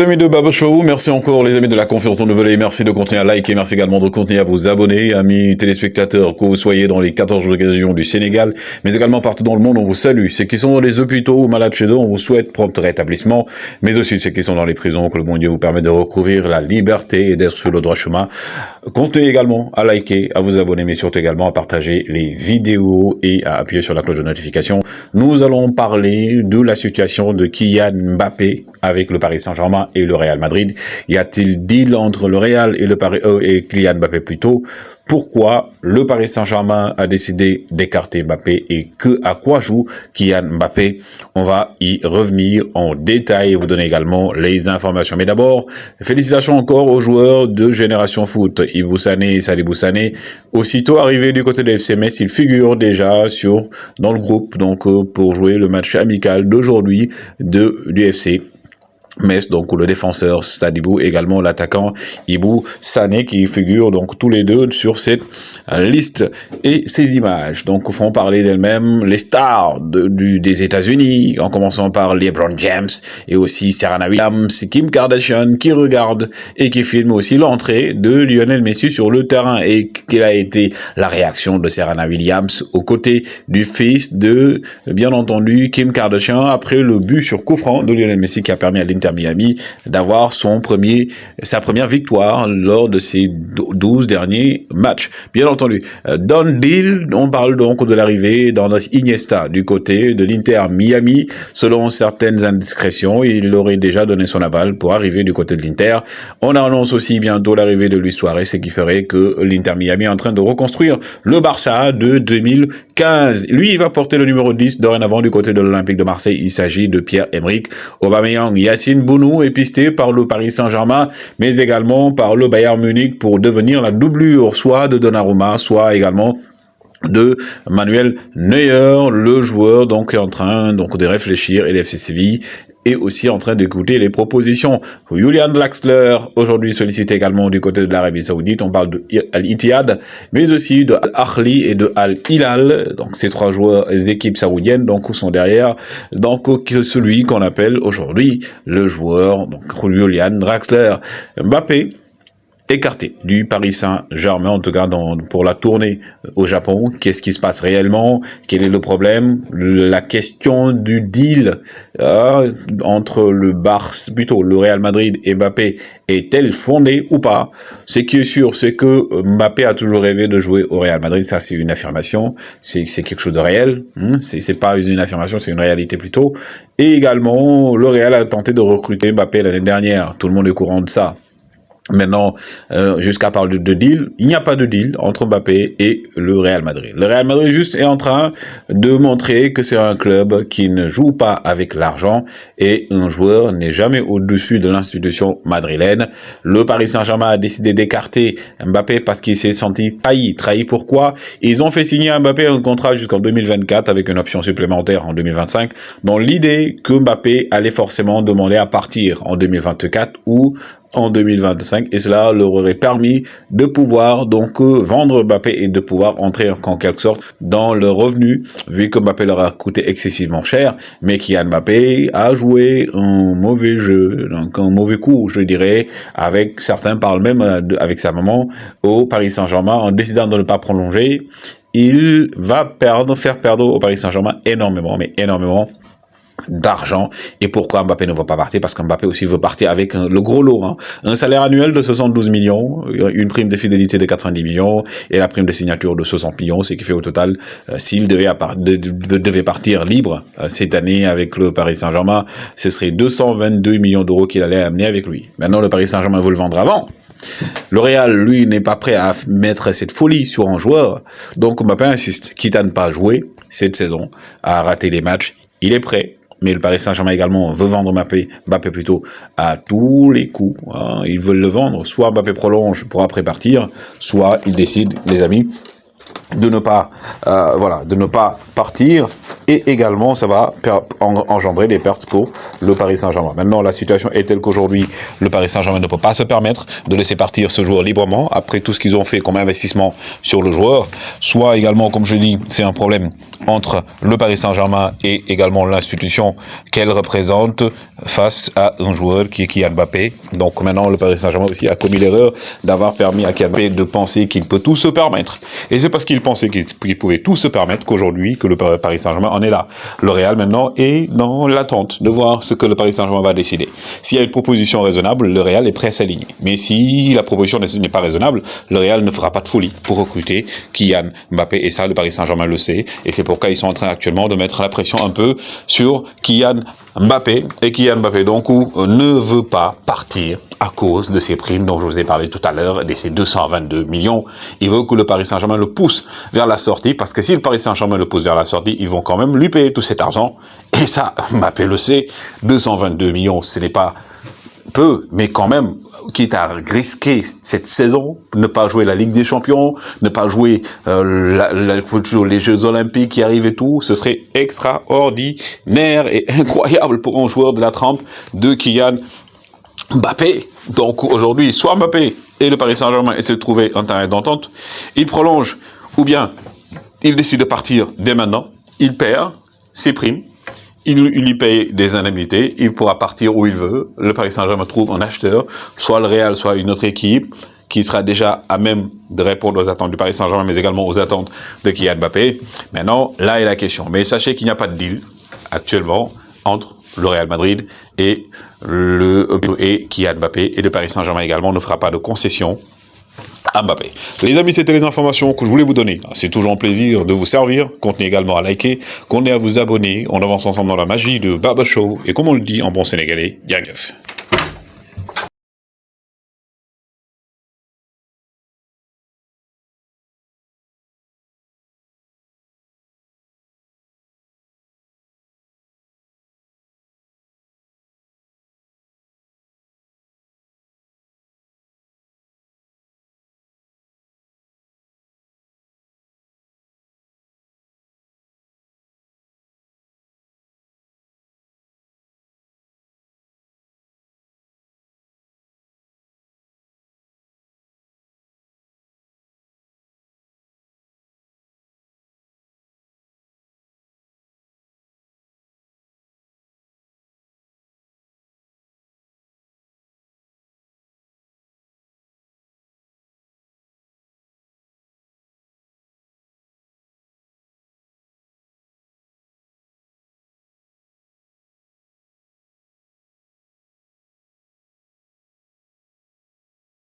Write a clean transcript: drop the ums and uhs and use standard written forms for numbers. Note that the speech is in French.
Amis de Babo Show, merci encore les amis de la confiance renouvelée, merci de continuer à liker, merci également de continuer à vous abonner, amis téléspectateurs, que vous soyez dans les 14 régions du Sénégal, mais également partout dans le monde, on vous salue. Ceux qui sont dans les hôpitaux ou malades chez eux, on vous souhaite prompt rétablissement, mais aussi ceux qui sont dans les prisons, que le bon Dieu vous permette de recouvrir la liberté et d'être sur le droit chemin. Continuez également à liker, à vous abonner, mais surtout également à partager les vidéos et à appuyer sur la cloche de notification. Nous allons parler de la situation de Kylian Mbappé avec le Paris Saint-Germain et le Real Madrid. Y a-t-il deal entre le Real et et Kylian Mbappé plutôt? Pourquoi le Paris Saint-Germain a décidé d'écarter Mbappé et à quoi joue Kylian Mbappé? On va y revenir en détail et vous donner également les informations. Mais d'abord, félicitations encore aux joueurs de Génération Foot. Ibou Sané et Salibou Sané, aussitôt arrivés du côté de FC Metz, ils figurent déjà dans le groupe pour jouer le match amical d'aujourd'hui du FC Metz, donc le défenseur Sadibou, également l'attaquant Ibou Sané qui figurent donc tous les deux sur cette liste. Et ces images donc font parler d'elles-mêmes les stars des États-Unis, en commençant par LeBron James et aussi Serena Williams, Kim Kardashian qui regarde et qui filme aussi l'entrée de Lionel Messi sur le terrain. Et quelle a été la réaction de Serena Williams aux côtés du fils de, bien entendu, Kim Kardashian après le but sur coup franc de Lionel Messi qui a permis à l'Inter Miami d'avoir sa première victoire lors de ses 12 derniers matchs. Bien entendu, dans le deal, on parle donc de l'arrivée d'Iniesta du côté de l'Inter Miami. Selon certaines indiscrétions, il aurait déjà donné son aval pour arriver du côté de l'Inter. On annonce aussi bientôt l'arrivée de Luis Suarez, ce qui ferait que l'Inter Miami est en train de reconstruire le Barça de 2015. Lui, il va porter le numéro 10 dorénavant du côté de l'Olympique de Marseille. Il s'agit de Pierre-Emerick Aubameyang. Yacine Bounou est pisté par le Paris Saint-Germain, mais également par le Bayern Munich pour devenir la doublure soit de Donnarumma, soit également de Manuel Neuer. Le joueur donc est en train de réfléchir et l'FC Séville est aussi en train d'écouter les propositions. Julian Draxler, aujourd'hui sollicité également du côté de l'Arabie Saoudite. On parle de Al-Ittihad, mais aussi de Al-Ahli et de Al-Hilal. Donc, ces trois joueurs, les équipes saoudiennes, sont derrière. Donc, celui qu'on appelle aujourd'hui le joueur, Julian Draxler. Mbappé, écarté du Paris Saint-Germain, en tout cas pour la tournée au Japon. Qu'est-ce qui se passe réellement? Quel est le problème? La question du deal entre le Real Madrid et Mbappé est-elle fondée ou pas? Ce qui est sûr, c'est que Mbappé a toujours rêvé de jouer au Real Madrid. Ça, c'est une affirmation. C'est quelque chose de réel. C'est pas une affirmation, c'est une réalité plutôt. Et également, le Real a tenté de recruter Mbappé l'année dernière. Tout le monde est au courant de ça. Maintenant, jusqu'à parler de deal, il n'y a pas de deal entre Mbappé et le Real Madrid. Le Real Madrid juste est en train de montrer que c'est un club qui ne joue pas avec l'argent et un joueur n'est jamais au-dessus de l'institution madrilène. Le Paris Saint-Germain a décidé d'écarter Mbappé parce qu'il s'est senti trahi. Trahi pourquoi? Ils ont fait signer à Mbappé un contrat jusqu'en 2024 avec une option supplémentaire en 2025 dans l'idée que Mbappé allait forcément demander à partir en 2024 ou en 2025, et cela leur aurait permis de pouvoir vendre Mbappé et de pouvoir entrer en quelque sorte dans le revenu, vu que Mbappé leur a coûté excessivement cher, mais Kylian Mbappé a joué un mauvais jeu, donc un mauvais coup, je dirais, avec certains parlent même avec sa maman au Paris Saint-Germain en décidant de ne pas prolonger. Il va faire perdre au Paris Saint-Germain énormément, mais énormément d'argent. Et pourquoi Mbappé ne va pas partir? Parce qu'Mbappé aussi veut partir avec le gros lot, un salaire annuel de 72 millions, une prime de fidélité de 90 millions et la prime de signature de 60 millions, ce qui fait au total, s'il devait partir libre cette année avec le Paris Saint-Germain, ce serait 222 millions d'euros qu'il allait amener avec lui. Maintenant, le Paris Saint-Germain veut le vendre avant. Le Real, lui, n'est pas prêt à mettre cette folie sur un joueur. Donc Mbappé insiste, quitte à ne pas jouer cette saison, à rater les matchs, il est prêt. Mais le Paris Saint-Germain également veut vendre Mbappé plutôt à tous les coups. Ils veulent le vendre. Soit Mbappé prolonge pour après partir, soit ils décident, les amis, de ne pas voilà, de ne pas partir, et également ça va engendrer des pertes pour le Paris Saint-Germain. Maintenant la situation est telle qu'aujourd'hui le Paris Saint-Germain ne peut pas se permettre de laisser partir ce joueur librement après tout ce qu'ils ont fait comme investissement sur le joueur, soit également comme je dis c'est un problème entre le Paris Saint-Germain et également l'institution qu'elle représente face à un joueur qui est Kylian Mbappé. Donc maintenant le Paris Saint-Germain aussi a commis l'erreur d'avoir permis à Kylian Mbappé de penser qu'il peut tout se permettre, et c'est parce qu'il pensait qu'il pouvait tout se permettre qu'aujourd'hui que le Paris Saint-Germain en est là. Le Real maintenant est dans l'attente de voir ce que le Paris Saint-Germain va décider. S'il y a une proposition raisonnable, le Real est prêt à s'aligner. Mais si la proposition n'est pas raisonnable, le Real ne fera pas de folie pour recruter Kylian Mbappé, et ça le Paris Saint-Germain le sait, et c'est pourquoi ils sont en train actuellement de mettre la pression un peu sur Kylian Mbappé, et Kylian Mbappé donc ne veut pas partir à cause de ces primes dont je vous ai parlé tout à l'heure, de ces 222 millions. Il veut que le Paris Saint-Germain le pousse vers la sortie, parce que si le Paris Saint-Germain le pousse vers la sortie, ils vont quand même lui payer tout cet argent. Et ça, Mbappé le sait, 222 millions, ce n'est pas peu, mais quand même, quitte à risquer cette saison, ne pas jouer la Ligue des Champions, ne pas jouer les Jeux Olympiques qui arrivent et tout, ce serait extraordinaire et incroyable pour un joueur de la trempe de Kylian Mbappé. Donc aujourd'hui, soit Mbappé et le Paris Saint-Germain essaient de trouver un terrain d'entente, il prolonge, ou bien il décide de partir dès maintenant, il perd ses primes, il lui paye des indemnités, il pourra partir où il veut, le Paris Saint-Germain trouve un acheteur, soit le Real, soit une autre équipe, qui sera déjà à même de répondre aux attentes du Paris Saint-Germain, mais également aux attentes de Kylian Mbappé. Maintenant, là est la question. Mais sachez qu'il n'y a pas de deal actuellement entre le Real Madrid et Kylian Mbappé, et le Paris Saint-Germain également ne fera pas de concession à Mbappé. Les amis, c'était les informations que je voulais vous donner. C'est toujours un plaisir de vous servir. Continuez également à liker, continuez à vous abonner. On avance ensemble dans la magie de Baba Show, et comme on le dit en bon sénégalais, Yagef.